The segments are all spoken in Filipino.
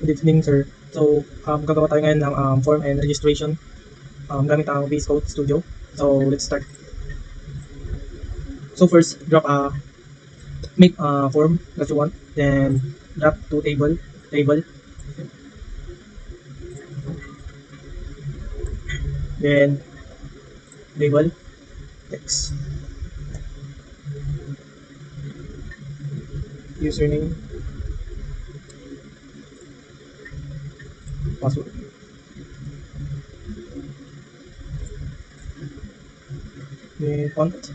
Good evening, sir. So, gagawa tayo ngayon ng form and registration gamit ang VS Code Studio. So, let's start. So, first, make a form that you want. Then, drop to table. Then, label, text. Username. Password. Then, font.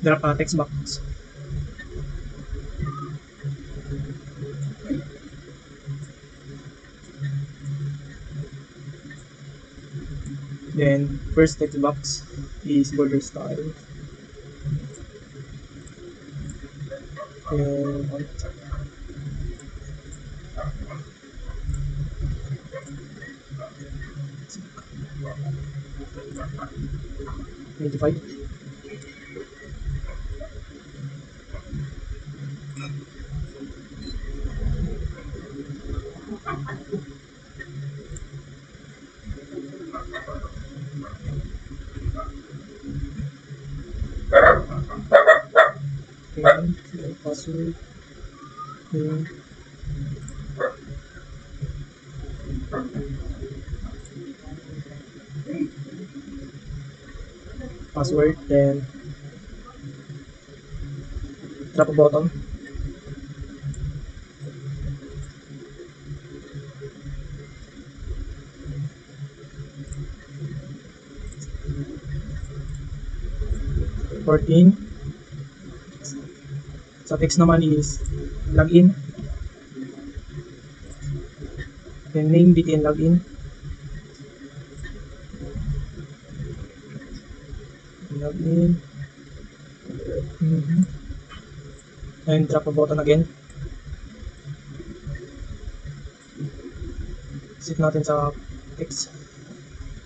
Drop a text box. Then, first text box is border style. Then, font. Identify. Okay, password. Okay. Password, then drop a button. Fourteen. Sa text naman is login. Then name BTN login. Login. And drop a button again. Set natin sa text.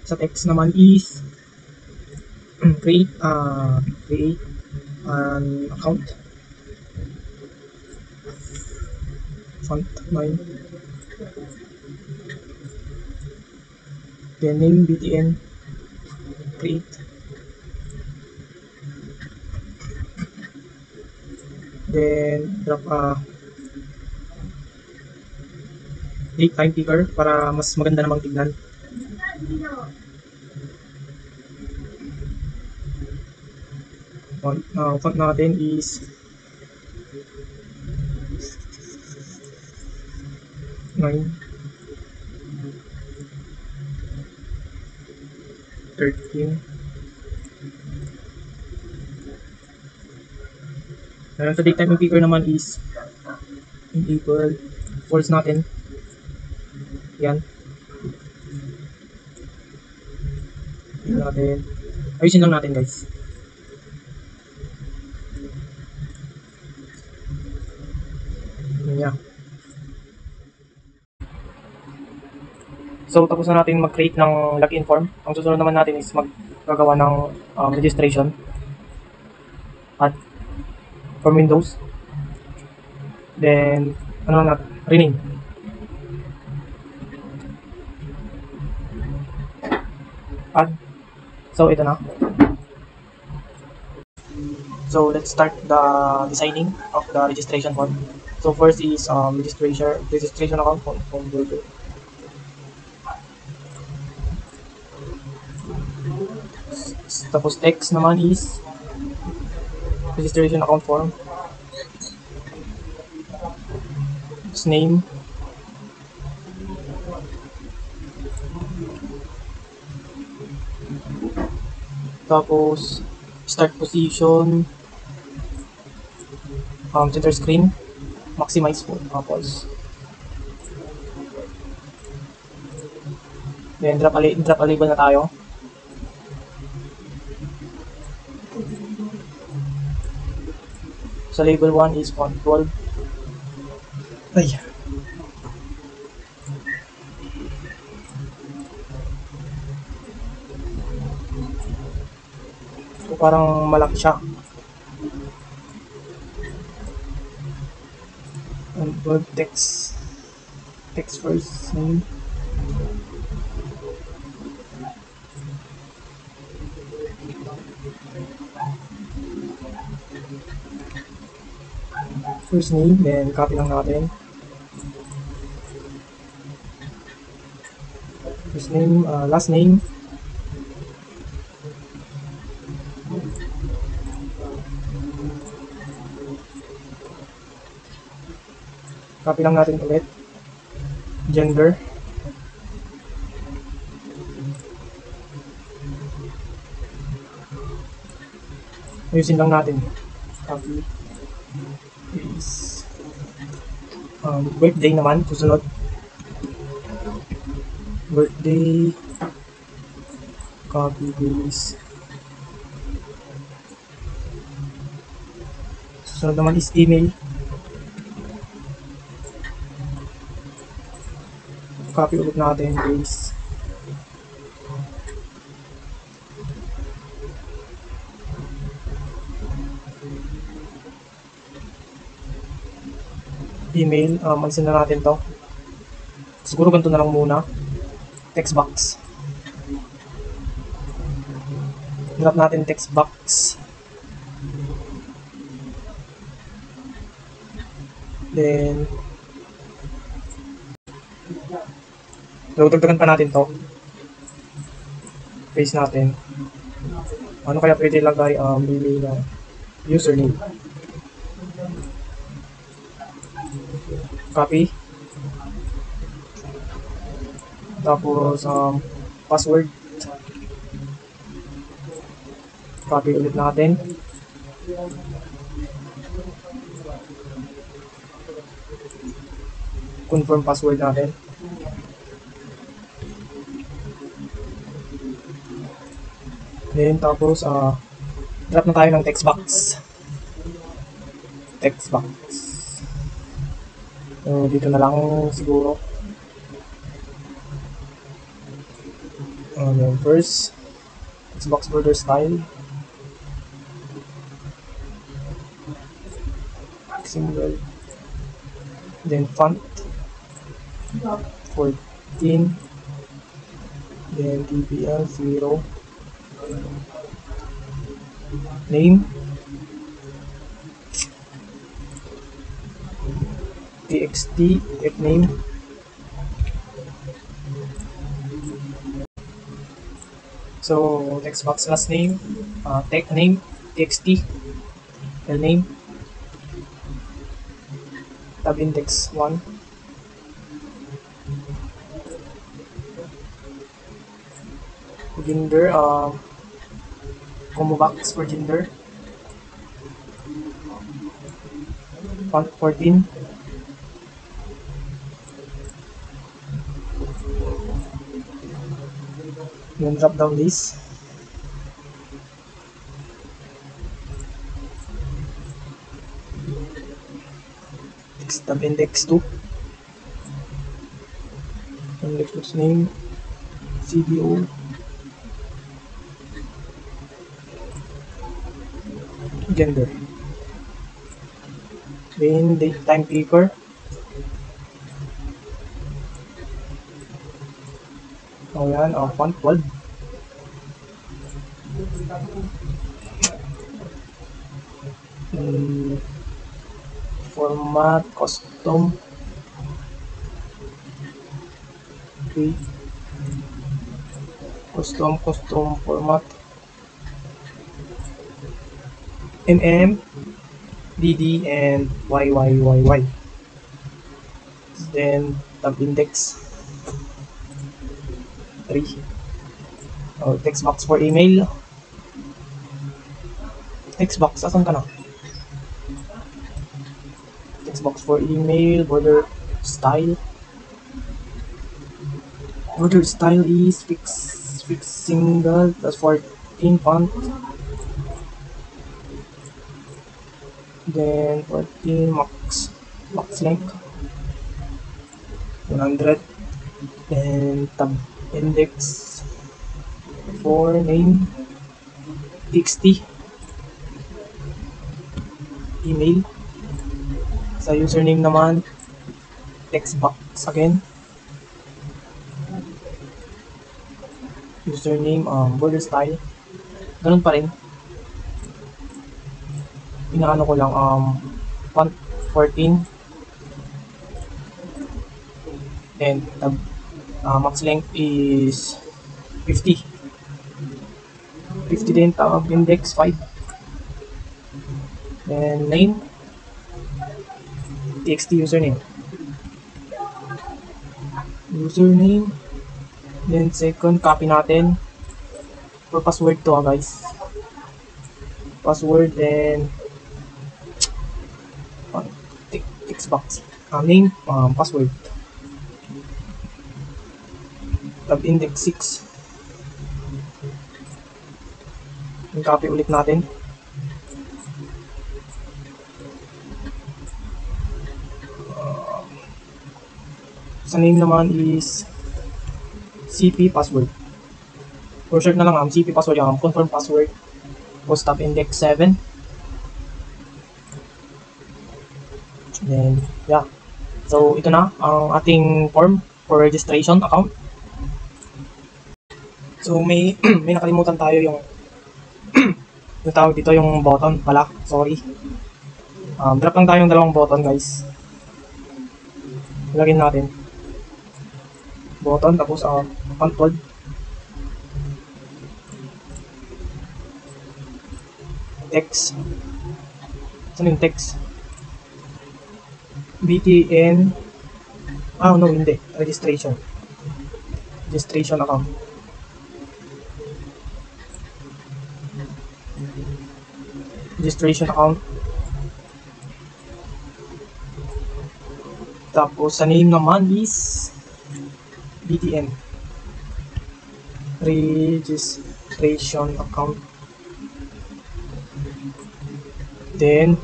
Sa text naman is create an account. Font 9. Then name BTN. Create. Then drop a date time picker para mas maganda namang tignan. Font natin is 9, 13. Sa date time picker naman is enable. False natin. Yan. Ayusin lang natin, guys. Yan. So, tapos na natin mag-create ng login form. Ang susunod naman natin is maggagawa ng registration at for Windows. Then, rename. Add. So, ito na. So, let's start the designing of the registration form. So, first is registration account from Google. Tapos text naman is registration account form. Name. Tapos start position, center screen, maximize po, tapos Then drop a label na tayo. Sa label 1 is font 12. Ay. So parang malaki siya. And bold text first name. First name, then copy lang natin. First name, last name. Copy lang natin ulit. Gender. Ayusin lang natin. Copy. Paste. Birthday naman, susunod. Birthday. Copy, paste. Susunod naman is email. Copy ulit natin, paste. Email, mag-send na natin to. Siguro ganito na lang muna. Text box. Drop natin text box. Then, dagdagan pa natin to. Paste natin. Ano kaya pwede lagay? Maybe na username. Copy. Tapos, password. Copy ulit natin. Confirm password natin. Then, tapos, drop na tayo ng text box. Text box. So, dito na lang siguro. Then first, text box border style. Single. Then font. 14. Then TPL 0. Name. TXT, if name. So, text box last name, tech name, TXT, file name, tab index 1. Gender, combo box for gender. Font 14. Yung drop down list. Tab index 2. Index name, CBO. Gender. Then date time clicker. O yan, font 12. Format, custom. Okay. Custom format. MM, DD, and YYYY. Then tab index 3. Text box for email. Text box, asan ka na? Text box for email, border style. Border style is fix single, that's 14 font. Then 14 max length 100. Then tab index for name txt. Email sa username naman text box again. Username border style ganun pa rin, inaano ko lang font 14. And tab max length is 50 din. Tab index 5. Then name txt username. Then second, copy natin for password to guys. Password and text box. Name, password. Tab index 6. Yung copy ulit natin. Sa name naman is CP password. For short na lang CP password, confirm password. Post tab index 7. Then yeah. So ito na ang ating form for registration account. So may may nakalimutan tayo yung yung tawag dito, yung button pala. Sorry. Drop lang tayo ng dalawang button guys. Lagyan natin button tapos control. Text. Saan yung text? BTN. No, hindi. Registration account. Registration account. Tapos sa name naman is BTN. Registration account. Then,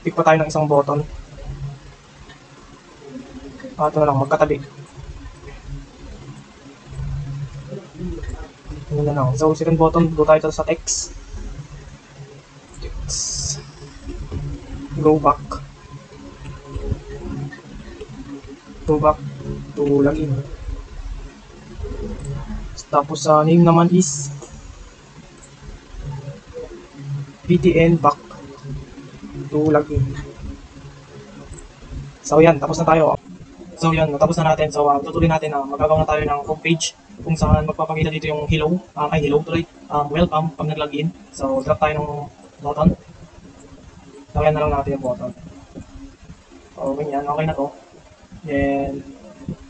pick pa tayo ng isang button. Ito na lang, magkatabi. Ito na lang. So, second button, go tayo sa text. Go back to login. Tapos sa name naman is BTN back to login. So yan, tapos na tayo. So yan, natapos na natin. So tutuloy natin na magagawa na tayo ng homepage kung saan magpapakita dito yung hello, welcome pag nag-login. So drop tayo ng button. Lagyan na lang natin yung button. So ganyan, okay na to. Then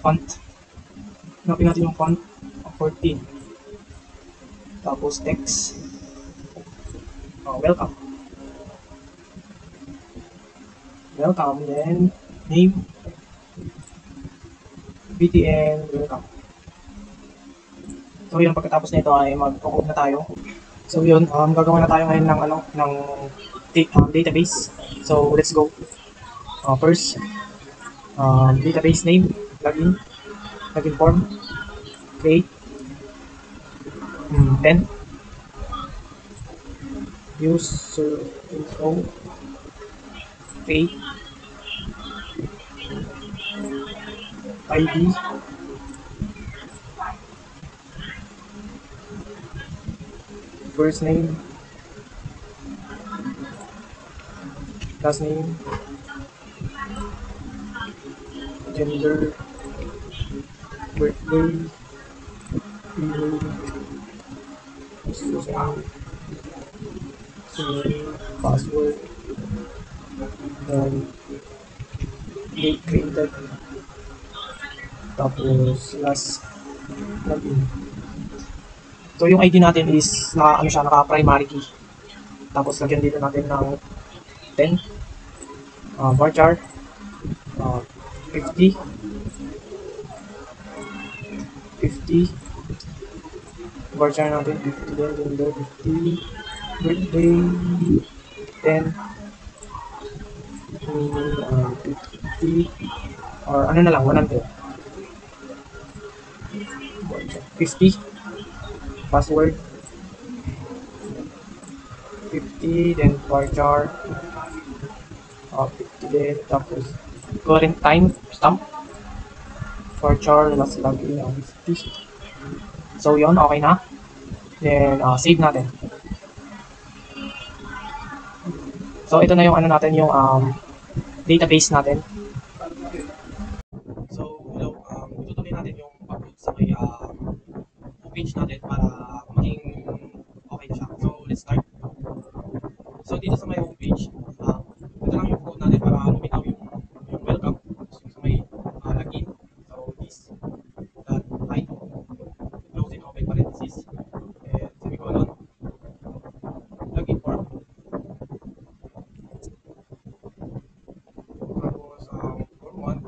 font. Hanapin natin yung font 14. Tapos text. Welcome. Then name. BTN welcome. So yun, pagkatapos nito ay mag-code na tayo. So yun, gagawin na tayo ngayon ng database. So let's go. First, database name, login form, create, 10, user info, create, ID, first name, last name, gender, birthday, email, password, and date created, tapos last login. So yung ID natin is naka primary key. Tapos lagyan dito natin ng 10, varchar 50 50. Voucher natin, 50 din, ganda, 50. Birthday, 10. 50. Or ano na lang, 100. 50. Password, 50. Then voucher, 50 din. Tapos, current time, stamp. Voucher, last login, 50. So, yun, okay na. Then, save natin. So, ito na yung ano natin, yung database natin. So, hello, itutuloy natin yung pag-load sa may homepage natin para maging okay na siya. So, let's start. So, dito sa may homepage, ito lang yung code natin para lumitaw yung welcome. So, sa may login. So, this dot I close in open parenthesis and semicolon login form. Tapos, form 1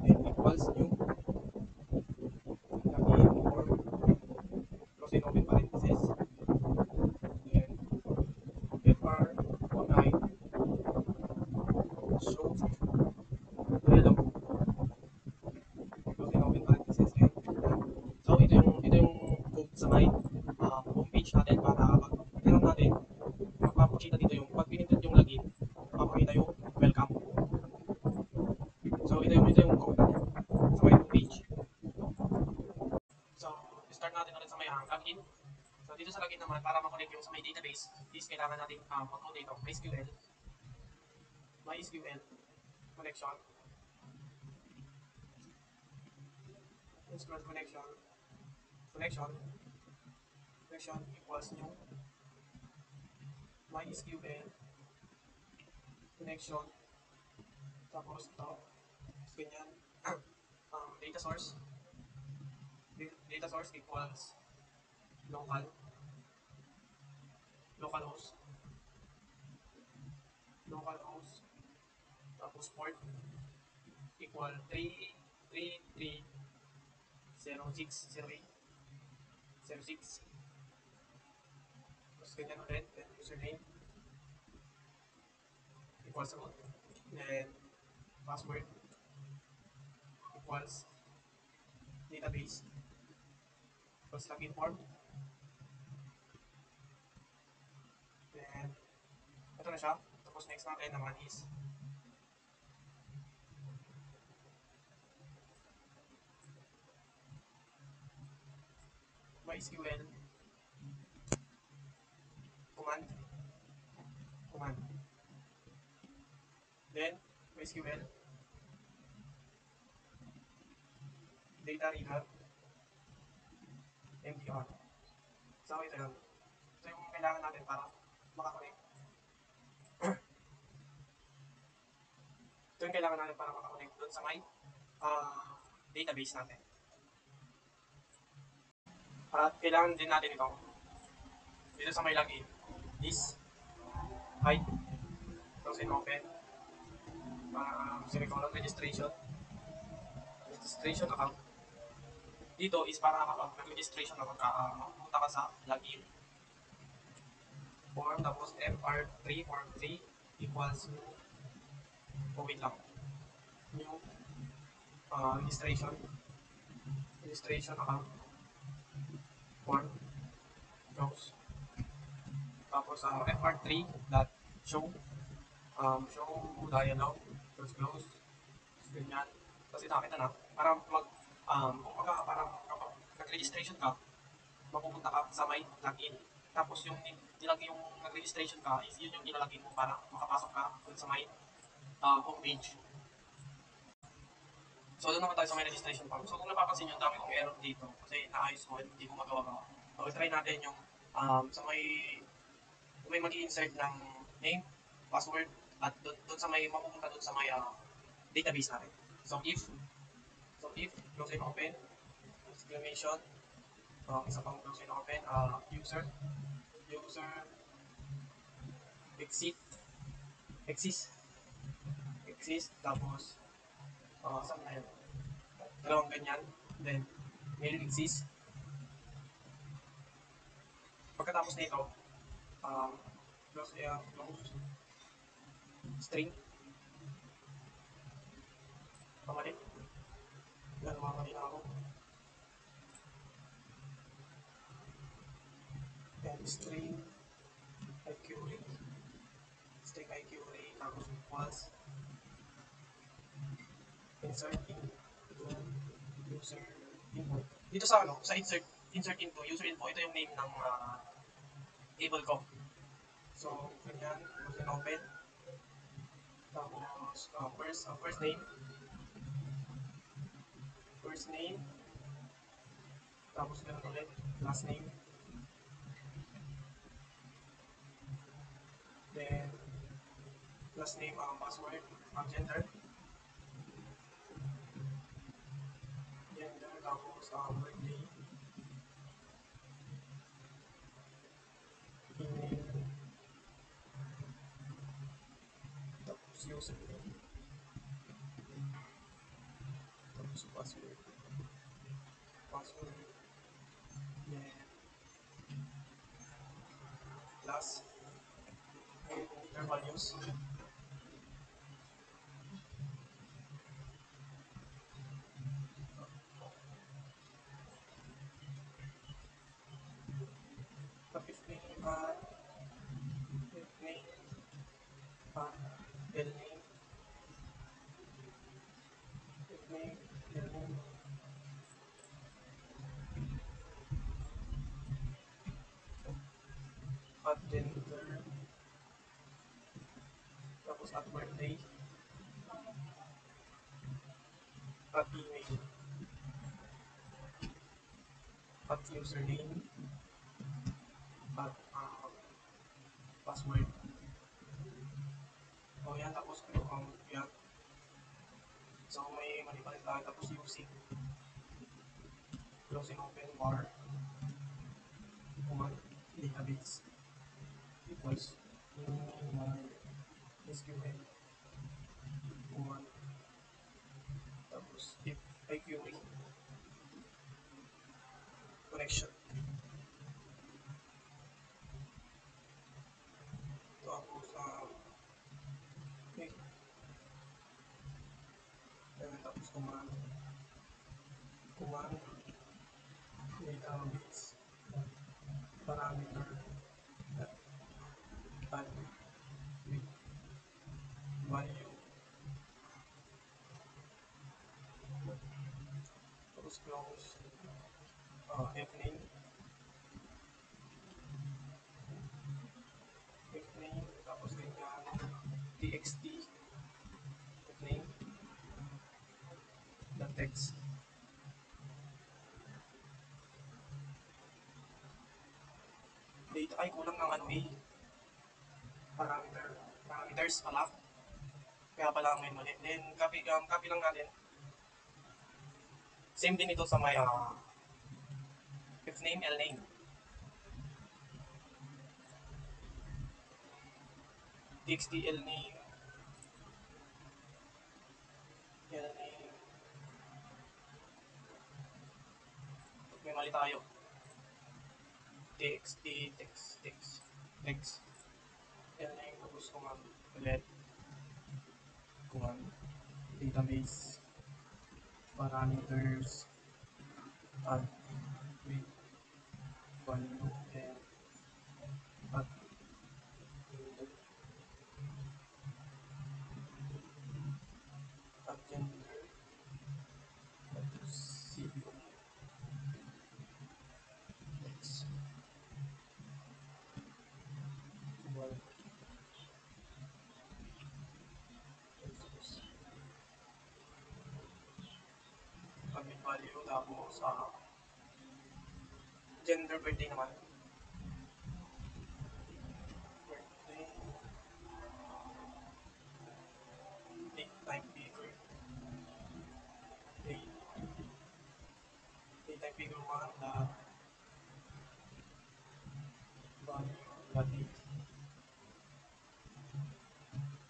then equals new login form close in open parenthesis then FR19 show hello close in open parenthesis and so ito yung code sa may homepage natin para pag meron natin magpapakita dito yung pag pinindot yung login magpapakita yung welcome. So ito yung code natin sa may homepage. So start natin ulit sa may login. So dito sa login naman para makonect yung sa may database is kailangan natin mag-load dito MySQL connection SQL connection equals new MySQL connection tapos ito ganyan data source equals localhost tapos port equal 333060806 tapos ganyan ulit then username equals root then password equals database equals login form then ito na siya. Tapos next natin naman is MySQL command then MySQL data reader MDR. So ito yun. Ito yung kailangan natin para makakonect. Ito yung kailangan natin para makakonect doon sa may database natin. At kailangan din natin ito dito sa may login is hide close and open semicolon registration account. Dito is para kapag nag-registration ka magpunta ka sa login form tapos form 3 equals new wait lang new registration account form close tapos FR3 dot show dialog close ganyan kasi nakita na para mag kumbaga para kapag nag-registration ka mapupunta ka sa may login tapos yung nilagay yung nag-registration ka is yun yung ilalagay mo para makapasok ka dun sa may homepage. So doon naman tayo sa may registration form. So kung napapansin nyo, dami kong error dito kasi naayos ko at hindi ko magawa. So try natin yung sa may mag-i-insert ng name, password, at doon sa may mapupunta doon sa may database natin. So if close and open, exclamation, isa pang close and open, user exist, tapos saan na yun? Dalawang ganyan, then will exist. Pagkatapos nito, close string, pamali. Yan, mamali na ako. Then string IQRay, string IQRay, tapos equals, insert into user info. Dito sa ano, sa insert into user info, ito yung name ng table ko. So, ganyan, open. Tapos, first name, tapos ganun ulit, last name, then last name, password, gender, tapos birthday, email, tapos username, tapos password, then plus, their values, if name, L name, if name, L name, at gender, tapos at birthday, at email, at username, at password. O yan, tapos yan. So may mali pa rin tayo, tapos using, closing open bar, command database, equals, SQL, command, tapos if IQRay, connection, tapos okay. Tapos command, database, parameter, add with value, tapos close, fname, tapos ganyan, txt, fname, the text, data ay kulang ng ano parameters pala, kaya pala may mali. Then copy lang natin, same din ito sa may if name, L name, txt, L name, may mali tayo, txt, text, L name, tapos command ulit, command database, parameters, add with value, and add gender, tapos cpu, text, well, tapos add with value, tapos gender, birthday naman, birthday, date type figure, date type figure 1, value, date,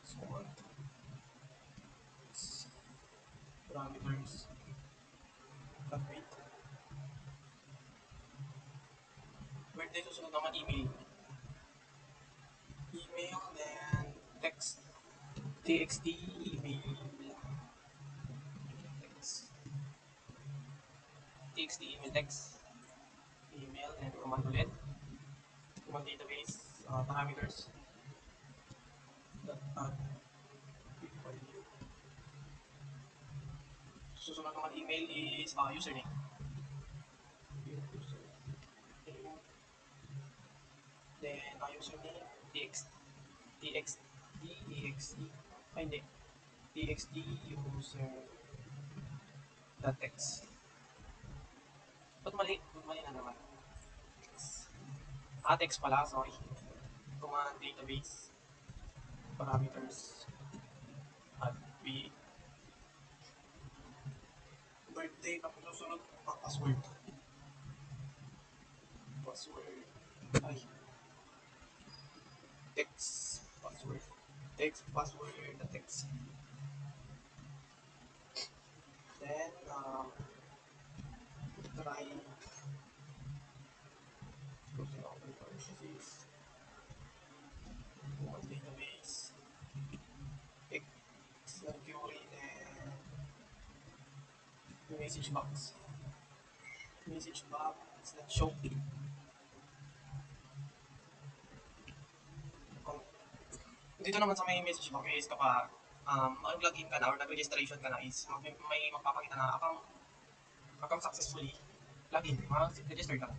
score, parameters, cut weight, Then susunod naman email. Email, then text. TXT, email. Text. TXT, email, text. Email, and command ulit. Command database, parameters. Dot add. Susunod naman email is username. Username. Then username, txt, txt, txt, ay hindi, txt user dot text. Ba't mali? Ba't mali na naman? Text pala, sorry. Command database, parameters, at birthday, tapos susunod, password. Password, ay, text, password. Text, password, the text. Then, try, closing open parentheses, command database, X, query, then message box. Message box, that show. Dito naman sa may message box is kapag mag-login ka na or nag-registration ka na is may magpapakita na account successfully login, mag-register ka na.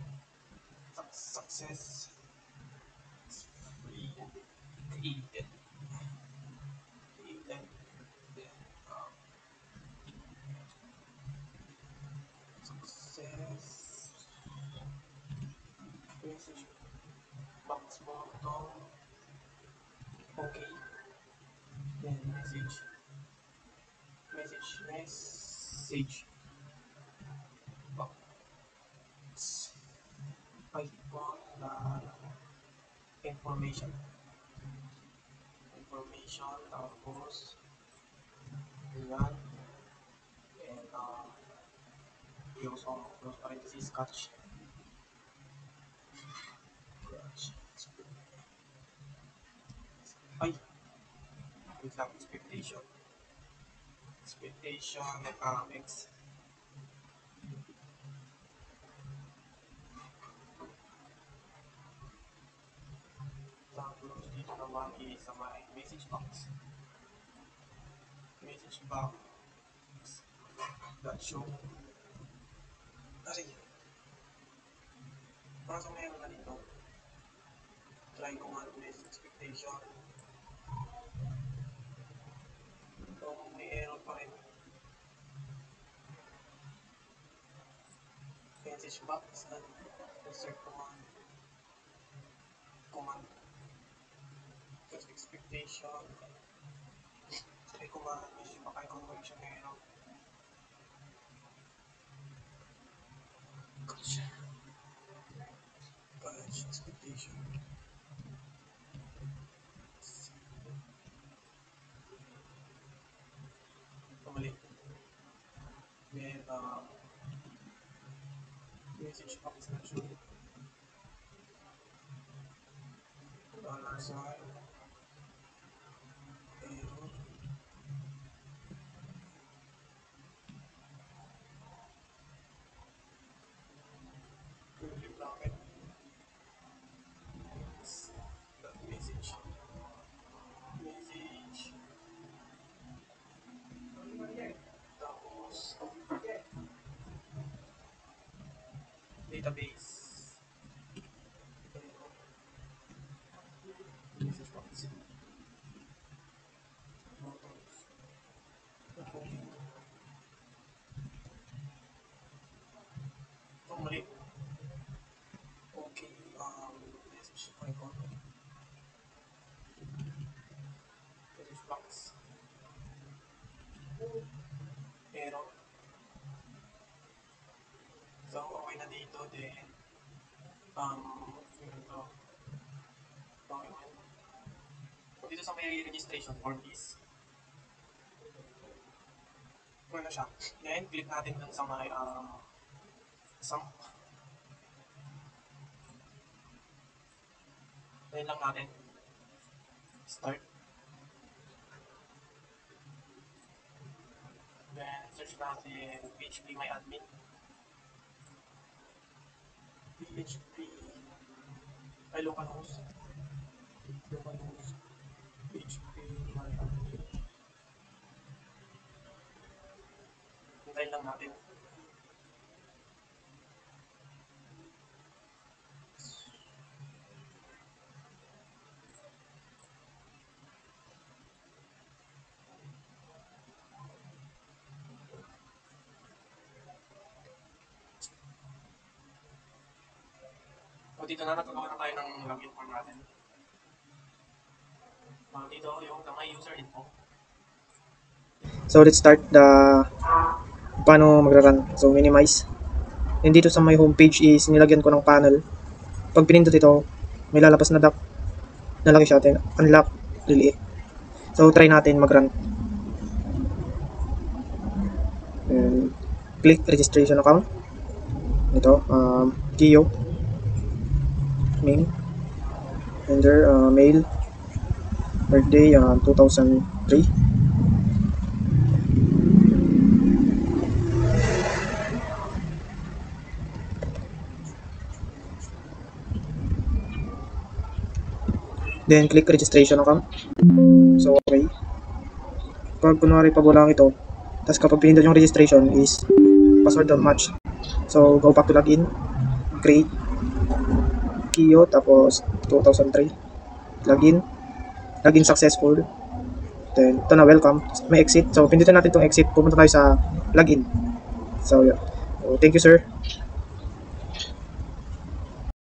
Successfully created. Then, success message box button. Okay. Then message box icon na information tapos yan and close parenthesis catch ay wait lang expectation x tapos dito naman is sa may message box that show kasi para sa meron na dito try command list expectation so may error pa rin message box and insert command test expectation try command list baka yung conversion na error batch expectation pamali then message box na show $sign error curly bracket message tapos database message box buttons mali okay message icon message box error so okay na dito then yun to okay man dito sa may registration form is ano siya then click natin dun sa may Tayin lang natin. Start. Then, search natin phpMyAdmin. Localhost. phpMyAdmin. Hintayin lang natin. So, dito na nagagawa na tayo ng login form natin. Dito yung my user info. So, let's start the paano magra-run. So, minimize. And dito sa my homepage is nilagyan ko ng panel. Pag pinindot ito, may lalabas na dock. Nalaki siya natin. Unlock, liliit. So, try natin mag-run. And click registration account. Ito, Gio. Name. Enter, mail. Birthday, 2003. Then, click registration account. So, okay. Pag kunwari pag wala ito, tapos kapag pinindot yung registration is password don't match. So, go back to login. Create. Kio, tapos 2003. Login. Login successful. Then, ito na welcome. May exit. So, pindutin natin itong exit. Pupunta tayo sa login. So, yeah. So, thank you, sir.